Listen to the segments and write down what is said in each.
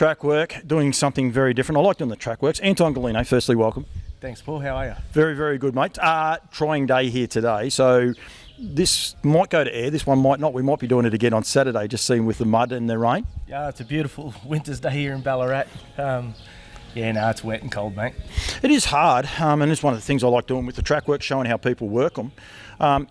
track work, doing something very different. I like doing the track works. Anton Golino, firstly, welcome. Thanks, Paul. How are you? Very, very good, mate. Trying day here today, so this might go to air. This one might not. We might be doing it again on Saturday, just seeing with the mud and the rain. Yeah, it's a beautiful winter's day here in Ballarat. It's wet and cold, mate. It is hard, and it's one of the things I like doing with the track work, showing how people work them.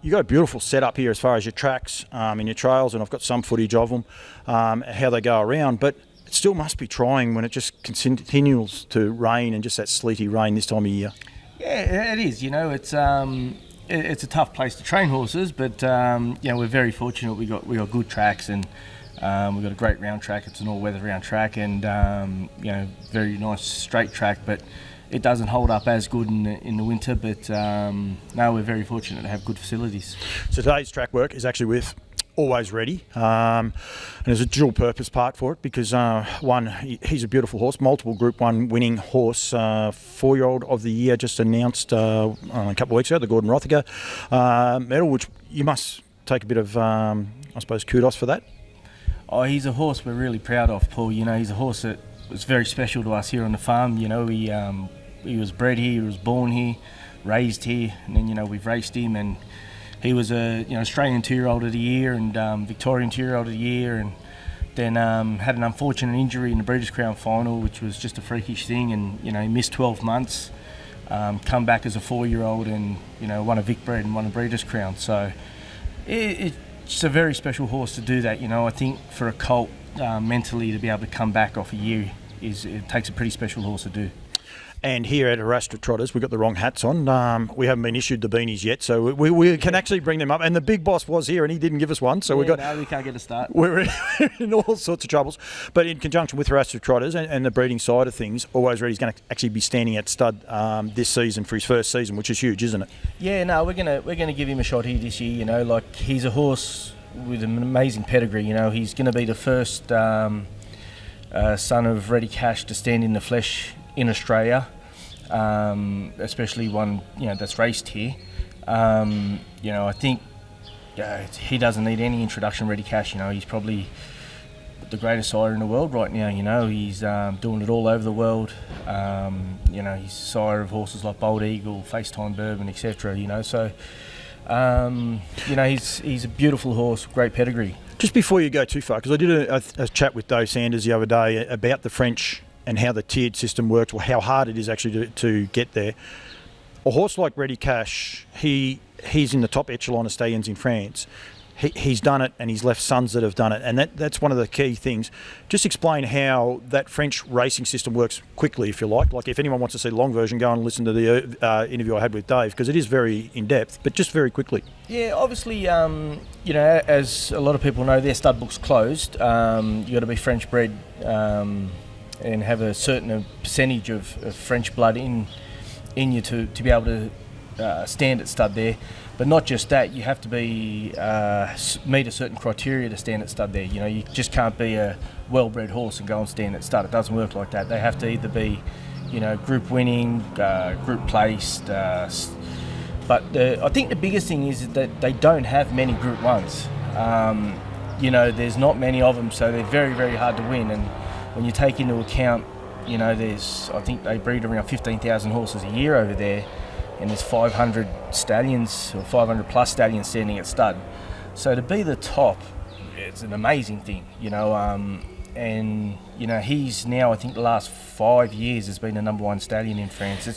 You've got a beautiful setup here as far as your tracks and your trails, and I've got some footage of them, how they go around, but it still must be trying when it just continues to rain and just that sleety rain this time of year. Yeah, it is. It's a tough place to train horses, but we're very fortunate. We got good tracks, and we've got a great round track. It's an all-weather round track, and very nice straight track, but it doesn't hold up as good in the winter. But no, we're very fortunate to have good facilities. So today's track work is actually with Always Ready, and there's a dual purpose part for it because one, he's a beautiful horse, multiple Group 1 winning horse, 4-year-old of the year, just announced a couple of weeks ago, the Gordon Rothacker medal, which you must take a bit of, I suppose, kudos for that. Oh, he's a horse we're really proud of, Paul. He's a horse that was very special to us here on the farm. He was bred here, he was born here, raised here, and then we've raced him, and he was a Australian 2-year-old of the year and Victorian 2-year-old of the year, and then had an unfortunate injury in the Breeders' Crown final, which was just a freakish thing, and he missed 12 months. Come back as a 4-year-old and won a Vic Bred and won a Breeders' Crown. So it's a very special horse to do that. I think for a colt mentally to be able to come back off a year it takes a pretty special horse to do. And here at Haras Trotteurs, we've got the wrong hats on. We haven't been issued the beanies yet, so we can actually bring them up. And the big boss was here, and he didn't give us one, so we can't get a start. We're in all sorts of troubles. But in conjunction with Haras Trotteurs and the breeding side of things, Always Ready is going to actually be standing at stud this season for his first season, which is huge, isn't it? Yeah, no, we're gonna give him a shot here this year. He's a horse with an amazing pedigree. He's going to be the first son of Ready Cash to stand in the flesh in Australia, especially one that's raced here. I think he doesn't need any introduction. Ready Cash, he's probably the greatest sire in the world right now. He's doing it all over the world. He's sire of horses like Bold Eagle, FaceTime Bourbon, etc. So he's a beautiful horse, great pedigree. Just before you go too far, because I did a chat with Dave Sanders the other day about the French and how the tiered system works, or how hard it is actually to get there. A horse like Ready Cash, he's in the top echelon of stallions in France. He's done it, and he's left sons that have done it, and that's one of the key things. Just explain how that French racing system works quickly, if you like. Like, if anyone wants to see the long version, go and listen to the interview I had with Dave, because it is very in-depth, but just very quickly. Yeah, obviously, as a lot of people know, their stud book's closed. You've got to be French bred and have a certain percentage of French blood in you to be able to stand at stud there. But not just that, you have to be meet a certain criteria to stand at stud there. You just can't be a well-bred horse and go and stand at stud. It doesn't work like that. They have to either be, group winning, group placed. But I think the biggest thing is that they don't have many Group 1s. There's not many of them, so they're very, very hard to win. And when you take into account, I think they breed around 15,000 horses a year over there, and there's 500 stallions or 500 plus stallions standing at stud. So to be the top, it's an amazing thing, and he's now, I think the last 5 years has been the number 1 stallion in France.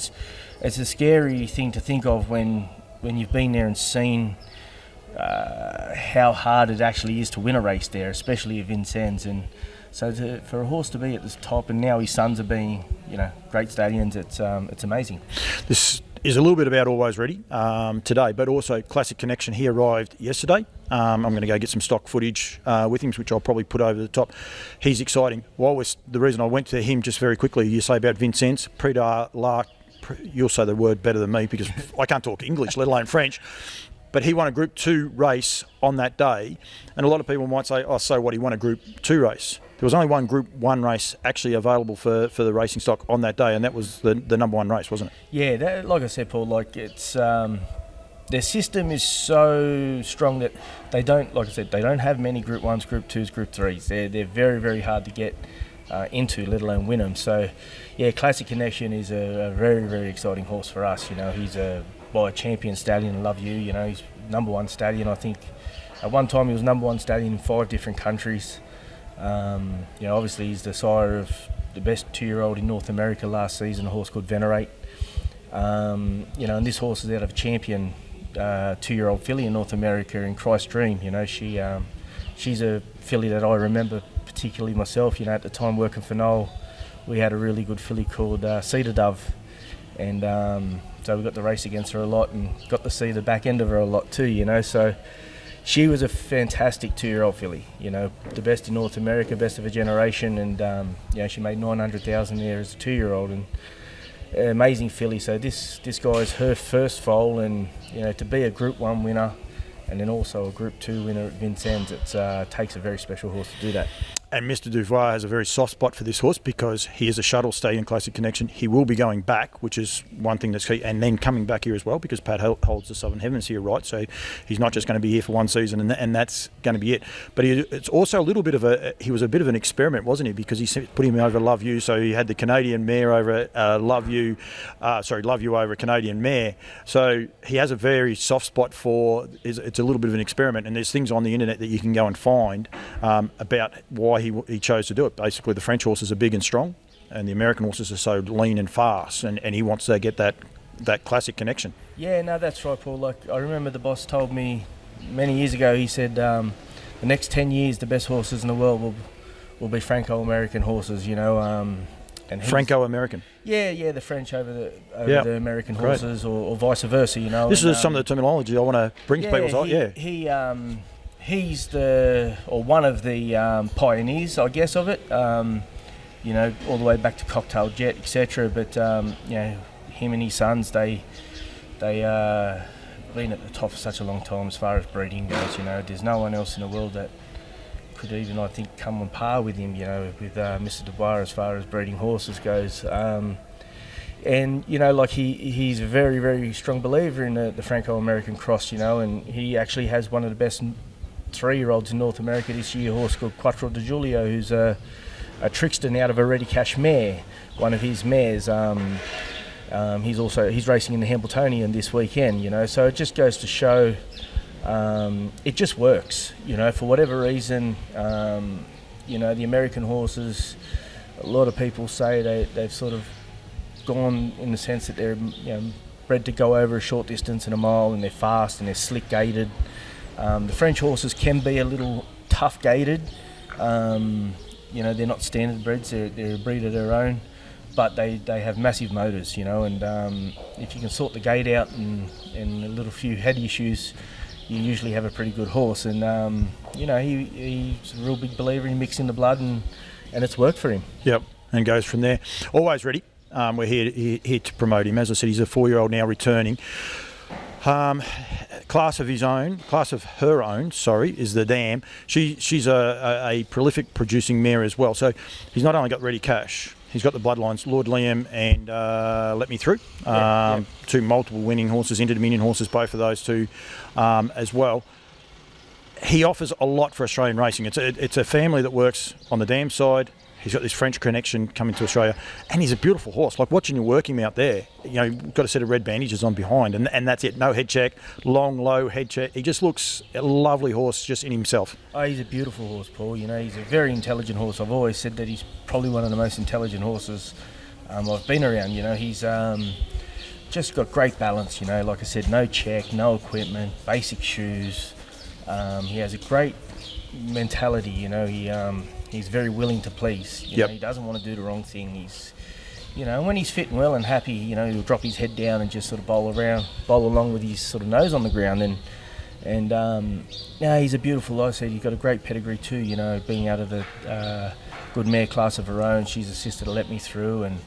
It's a scary thing to think of when you've been there and seen how hard it actually is to win a race there, especially at Vincennes. And so for a horse to be at the top, and now his sons are being, great stallions, it's amazing. This is a little bit about Always Ready today, but also Classic Connection. He arrived yesterday. I'm going to go get some stock footage with him, which I'll probably put over the top. He's exciting. The reason I went to him, just very quickly, you say about Vincennes, Prix d'Arc, you'll say the word better than me because I can't talk English, let alone French. But he won a Group 2 race on that day, and a lot of people might say, oh, so what, he won a Group 2 race. There was only one Group 1 race actually available for the racing stock on that day, and that was the number 1 race, wasn't it? Yeah, like I said, Paul, it's their system is so strong that they don't, like I said, they don't have many Group 1s, Group 2s, Group 3s. They're very, very hard to get. into, let alone win them. So, yeah, Classic Connection is a very, very exciting horse for us. You know, he's by a champion stallion, Love You. You know, he's #1 stallion. I think at one time he was #1 stallion in 5 different countries. You know, obviously he's the sire of the best 2-year-old in North America last season, a horse called Venerate. You know, and this horse is out of a champion 2-year-old filly in North America in Christ Dream. You know, she's a filly that I remember particularly myself. You know, at the time working for Noel, we had a really good filly called Cedar Dove, and so we got to race against her a lot and got to see the back end of her a lot too. You know, so she was a fantastic 2-year-old filly. You know, the best in North America, best of her generation, and you know, she made 900,000 there as a 2-year-old, and amazing filly. So this guy's her first foal, and you know, to be a Group 1 winner and then also a Group 2 winner at Vincennes, it takes a very special horse to do that. And Mr. Duvois has a very soft spot for this horse because he is a shuttle stallion Classic Connection. He will be going back, which is one thing that's key, and then coming back here as well because Pat holds the Southern Heavens here, right? So he's not just going to be here for one season and that's going to be it. But it's also a little bit of he was a bit of an experiment, wasn't he? Because he put him over Love You, so he had the Canadian mare over Love You over a Canadian mare. So he has a very soft spot for, it's a little bit of an experiment, and there's things on the internet that you can go and find about why he chose to do it. Basically, the French horses are big and strong, and the American horses are so lean and fast, and he wants to get that Classic Connection. Yeah, no, that's right, Paul. Like, I remember the boss told me many years ago, he said the next 10 years the best horses in the world will be Franco-American horses, you know. And Franco-American? Yeah, the French over the American horses, or vice versa, you know. This is some of the terminology I want to bring to people. He's one of the pioneers, I guess, of it. You know, all the way back to Cocktail Jet, etc. But you know, him and his sons, they been at the top for such a long time as far as breeding goes. You know, there's no one else in the world that could even, I think, come on par with him. You know, with Mr. Dubois as far as breeding horses goes. And you know, like he's a very, very strong believer in the Franco-American cross. You know, and he actually has one of the best 3-year-olds in North America this year, a horse called Quattro di Giulio, who's a Trixton out of a Ready Cash mare, one of his mares. He's racing in the Hambletonian this weekend, you know, so it just goes to show it just works, you know, for whatever reason. You know, the American horses, a lot of people say they've sort of gone in the sense that they're, you know, bred to go over a short distance and a mile, and they're fast and they're slick gaited. The French horses can be a little tough gaited. You know, they're not standard breds, they're a breed of their own, but they have massive motors, you know, and if you can sort the gait out and a little few head issues, you usually have a pretty good horse. And you know, he's a real big believer in mixing the blood, and it's worked for him. Yep, and goes from there. Always ready. We're here to promote him. As I said, he's a 4-year-old now returning. Class of her own, is the Dam. She's a prolific producing mare as well. So he's not only got Ready Cash, he's got the bloodlines, Lord Liam and Let Me Through. Two multiple winning horses, Inter-Dominion horses, both of those two as well. He offers a lot for Australian racing. It's a family that works on the Dam side. He's got this French connection coming to Australia, and he's a beautiful horse. Like watching you work him out there, you know, you've got a set of red bandages on behind, and that's it. No head check, long, low head check. He just looks a lovely horse just in himself. Oh, he's a beautiful horse, Paul. You know, he's a very intelligent horse. I've always said that he's probably one of the most intelligent horses I've been around. You know, he's just got great balance. You know, like I said, no check, no equipment, basic shoes. He has a great mentality. You know, he's very willing to please. You know, he doesn't want to do the wrong thing. He's, you know, when he's fit and well and happy, you know, he'll drop his head down and just sort of bowl along with his sort of nose on the ground. And no, he's a beautiful, like I said, he's got a great pedigree too, you know, being out of the good mare class of her own. She's a sister to Let Me Through, and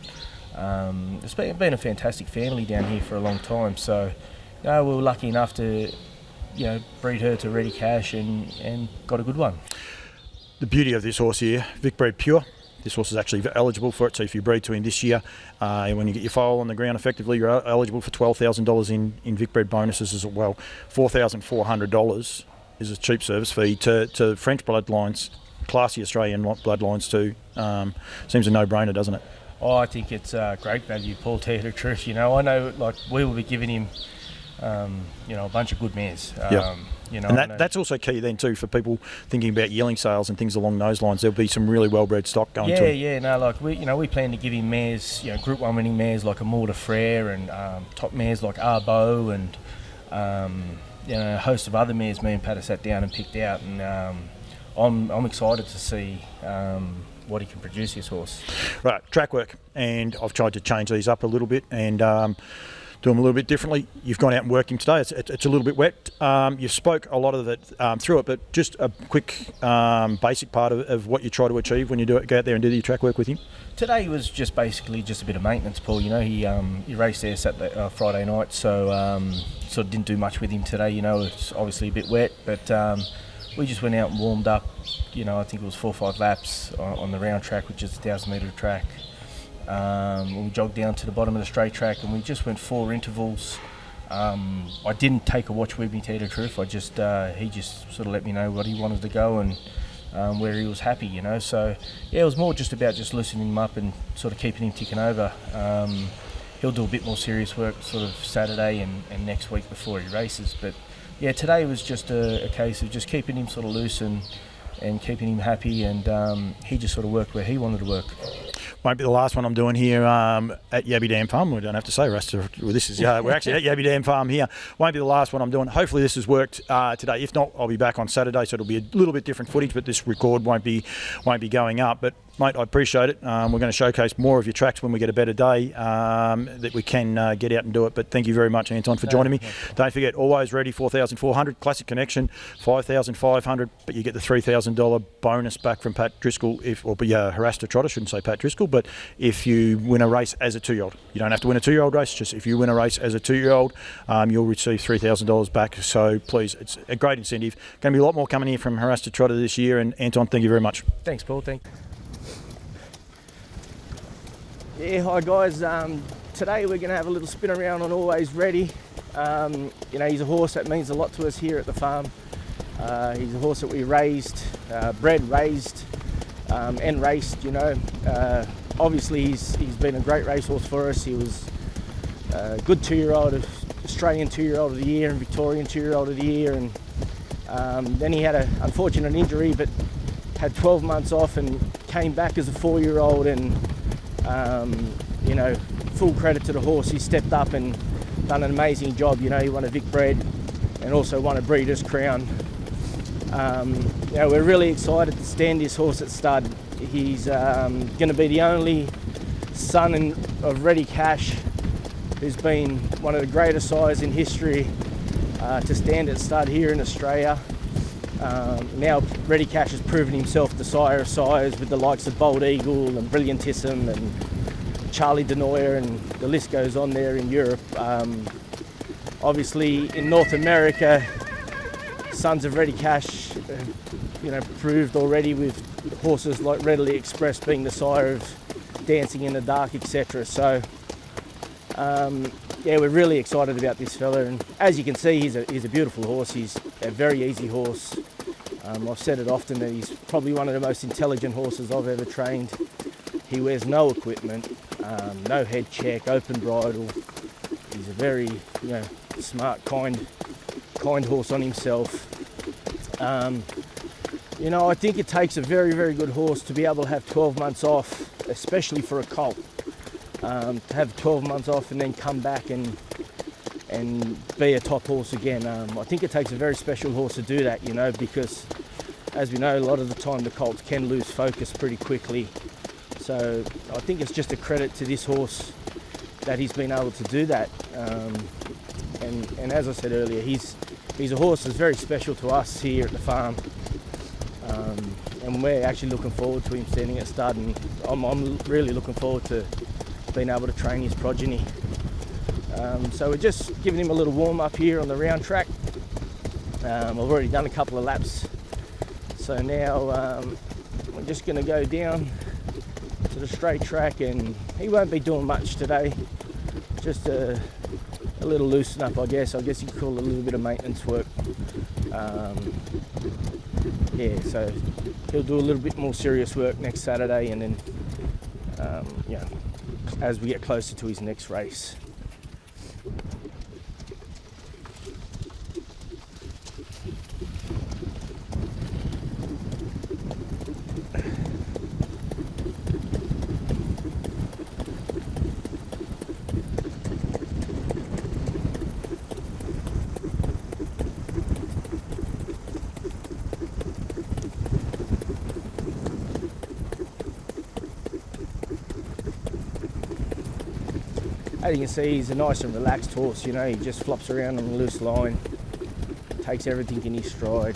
it's been a fantastic family down here for a long time. So, you know, we were lucky enough to, you know, breed her to Ready Cash and got a good one. The beauty of this horse here, Vic Bred Pure. This horse is actually eligible for it, so if you breed to him this year, when you get your foal on the ground effectively, you're eligible for $12,000 in Vic Bred bonuses as well. $4,400 is a cheap service fee to French bloodlines. classy Australian bloodlines too. Seems a no-brainer, doesn't it? Oh, I think it's great value, Paul, to tell you the truth. You know, I know, like, we will be giving him, you know, a bunch of good mares. You know, and that's also key then too for people thinking about yearling sales and things along those lines. There'll be some really well-bred stock going to him. Yeah, no, like we plan to give him mares, you know, Group 1 winning mares like a Mortar Frere and top mares like Arbo and you know, a host of other mares me and Pat have sat down and picked out, and I'm excited to see what he can produce, his horse. Right, track work, and I've tried to change these up a little bit and do them a little bit differently. You've gone out and worked him today. It's a little bit wet. You spoke a lot of it through it, but just a quick basic part of what you try to achieve when you go out there and do your track work with him. Today was just basically just a bit of maintenance, Paul. You know, he raced there Saturday, Friday night, so sort of didn't do much with him today. You know, it's obviously a bit wet, but we just went out and warmed up. You know, I think it was 4 or 5 laps on the round track, which is a 1,000-metre track. We jogged down to the bottom of the straight track and we just went 4 intervals. I didn't take a watch with me, to tell you the truth. He just sort of let me know what he wanted to go and where he was happy, you know. So yeah, it was more just about just loosening him up and sort of keeping him ticking over. He'll do a bit more serious work sort of Saturday and next week before he races. But yeah, today was just a case of just keeping him sort of loose and keeping him happy, and he just sort of worked where he wanted to work. Won't be the last one I'm doing here at Yabby Dam Farm. We don't have to say we're actually at Yabby Dam Farm here. Won't be the last one I'm doing. Hopefully this has worked today. If not, I'll be back on Saturday, so it'll be a little bit different footage, but this record won't be going up. But mate, I appreciate it. We're going to showcase more of your tracks when we get a better day that we can get out and do it. But thank you very much, Anton, for joining me. Don't forget, always ready, 4,400, classic connection, 5,500, but you get the $3,000 bonus back from Pat Driscoll, Haras to Trotter, shouldn't say Pat Driscoll, but if you win a race as a 2-year-old. You don't have to win a 2-year-old race, just if you win a race as a 2-year-old, you'll receive $3,000 back. So please, it's a great incentive. Going to be a lot more coming here from Haras to Trotter this year. And Anton, thank you very much. Thanks, Paul. Yeah, hi guys. Today we're going to have a little spin around on Always Ready. You know, he's a horse that means a lot to us here at the farm. He's a horse that we raised, bred, raised, and raced. You know, obviously he's been a great racehorse for us. He was a good 2-year-old, Australian 2-year-old of the year, and Victorian 2-year-old of the year. And then he had an unfortunate injury, but had 12 months off and came back as a 4-year-old. And you know, full credit to the horse. He stepped up and done an amazing job. You know, he won a Vic Bred and also won a Breeders' Crown. You know, we're really excited to stand this horse at stud. He's going to be the only son of Ready Cash, who's been one of the greatest sires in history to stand at stud here in Australia. Now Ready Cash has proven himself the sire of sires with the likes of Bold Eagle and Brilliantissime and Charlie Denoyer, and the list goes on there in Europe. Obviously in North America, sons of Ready Cash, you know, proved already with horses like Readily Expressed being the sire of Dancing in the Dark, etc. So yeah, we're really excited about this fella, and as you can see, he's a beautiful horse. He's a very easy horse. I've said it often that he's probably one of the most intelligent horses I've ever trained. He wears no equipment, no head check, open bridle. He's a very, you know, smart, kind horse on himself. You know, I think it takes a very, very good horse to be able to have 12 months off, especially for a colt. To have 12 months off and then come back and be a top horse again. I think it takes a very special horse to do that, you know, because as we know, a lot of the time the colts can lose focus pretty quickly. So I think it's just a credit to this horse that he's been able to do that. And as I said earlier, he's a horse that's very special to us here at the farm. And we're actually looking forward to him standing at stud, and I'm really looking forward to being able to train his progeny. So we're just giving him a little warm up here on the round track. I've already done a couple of laps, so now we're just going to go down to the straight track, and he won't be doing much today, just a little loosen up, I guess you could call it a little bit of maintenance work. Yeah, so he'll do a little bit more serious work next Saturday, and then you know, as we get closer to his next race. As you can see, he's a nice and relaxed horse, you know, he just flops around on a loose line, takes everything in his stride.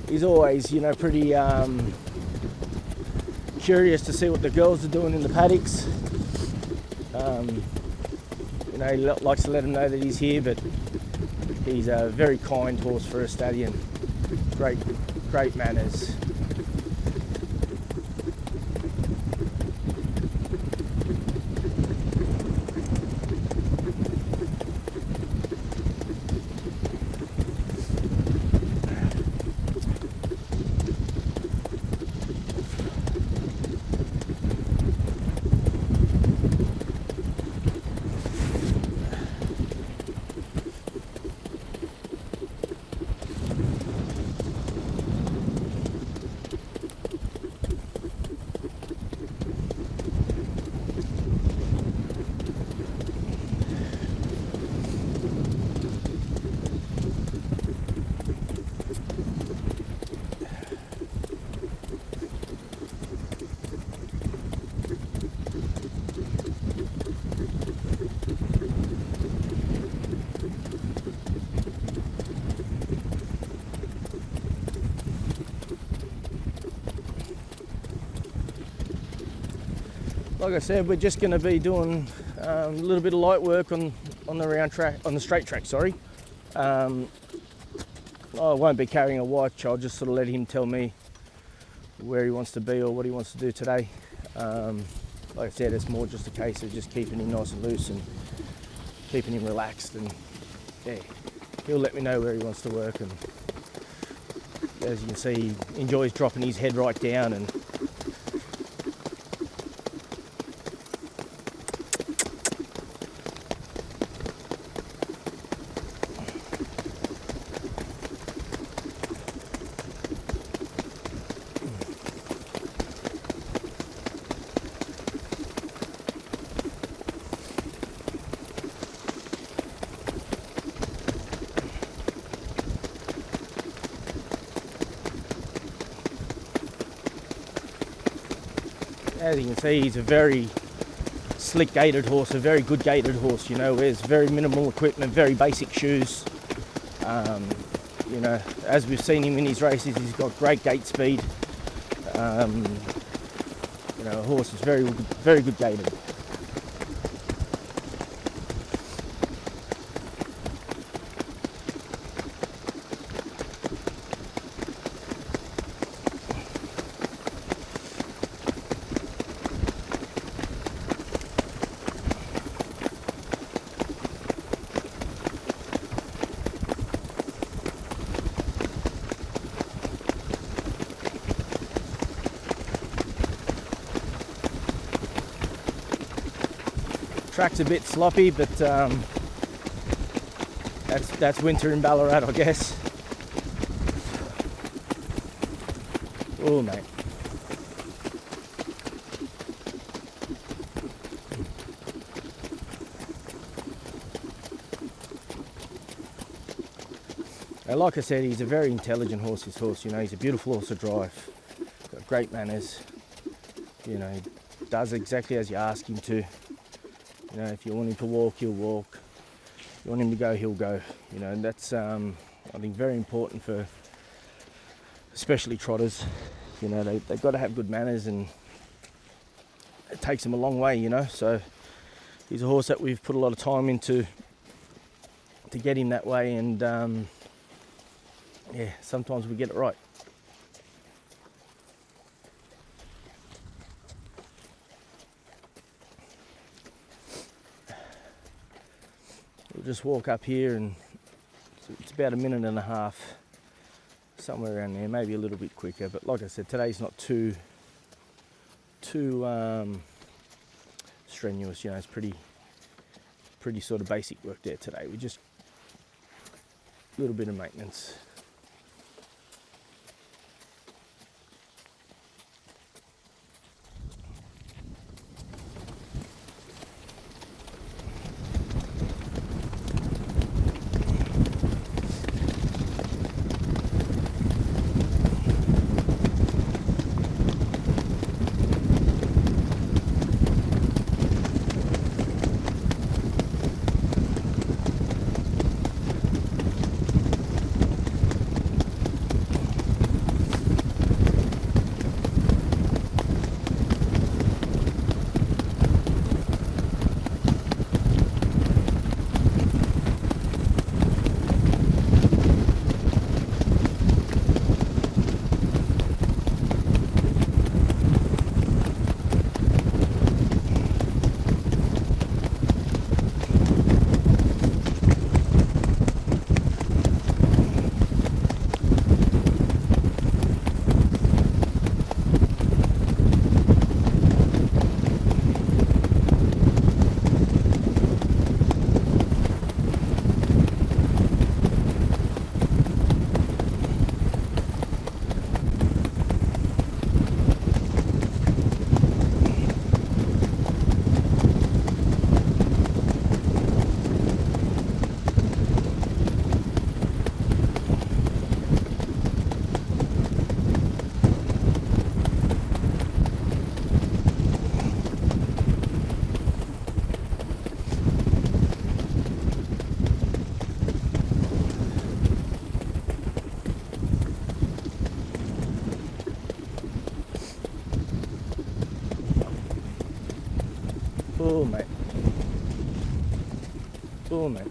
He's always, you know, pretty curious to see what the girls are doing in the paddocks. You know, he likes to let them know that he's here, but he's a very kind horse for a stallion. Great manners. Like I said, we're just going to be doing a little bit of light work on the round track, on the straight track. Sorry. I won't be carrying a watch. I'll just sort of let him tell me where he wants to be or what he wants to do today. Like I said, it's more just a case of just keeping him nice and loose and keeping him relaxed. And yeah, he'll let me know where he wants to work. And as you can see, he enjoys dropping his head right down and as you can see, he's a very slick gaited horse, a very good gaited horse, you know, wears very minimal equipment, very basic shoes. You know, as we've seen him in his races, he's got great gait speed. You know, a horse is very good gaited. Track's a bit sloppy, but that's winter in Ballarat, I guess. Oh, mate. And like I said, he's a very intelligent horse, this horse. You know, he's a beautiful horse to drive. Got great manners. You know, he does exactly as you ask him to. You know, if you want him to walk, he'll walk. If you want him to go, he'll go. You know, and that's, I think, very important for especially trotters. You know, they've got to have good manners, and it takes them a long way, you know. So he's a horse that we've put a lot of time into to get him that way, and yeah, sometimes we get it right. We'll just walk up here, and it's about a minute and a half. somewhere around there, maybe a little bit quicker. But like I said, today's not too strenuous. You know, it's pretty sort of basic work there today. We just a little bit of maintenance. Oh, mate. Oh, mate.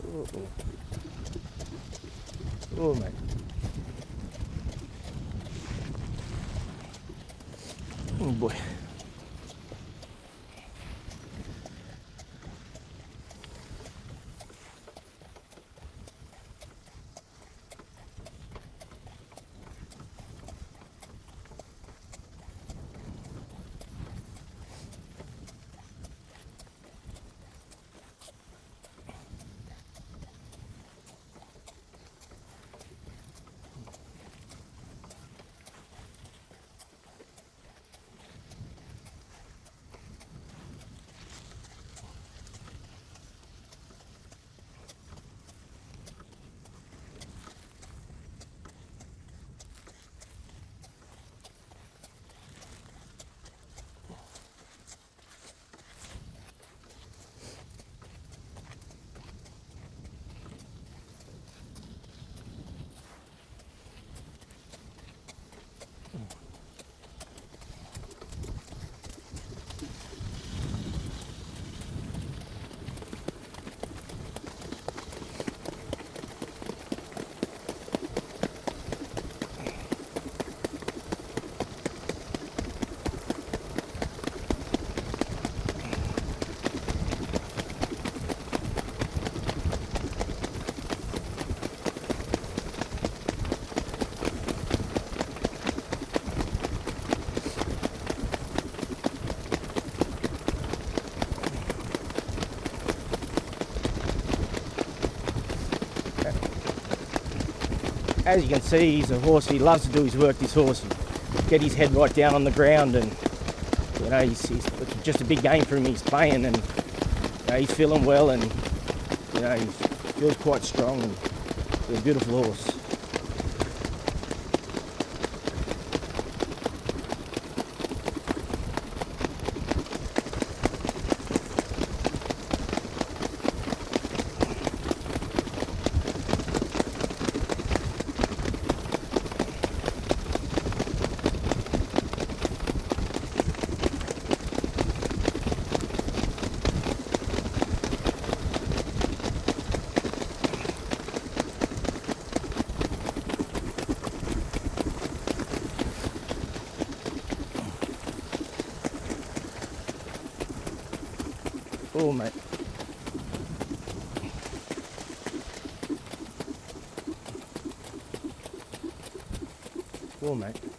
Oh, oh. Oh, mate. Oh, boy. As you can see, he's a horse. He loves to do his work, this horse. Get his head right down on the ground, and you know, it's just a big game for him. He's playing, and you know, he's feeling well, and you know, he feels quite strong. And he's a beautiful horse. Oh, mate. sure, mate.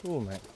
Cool, mate.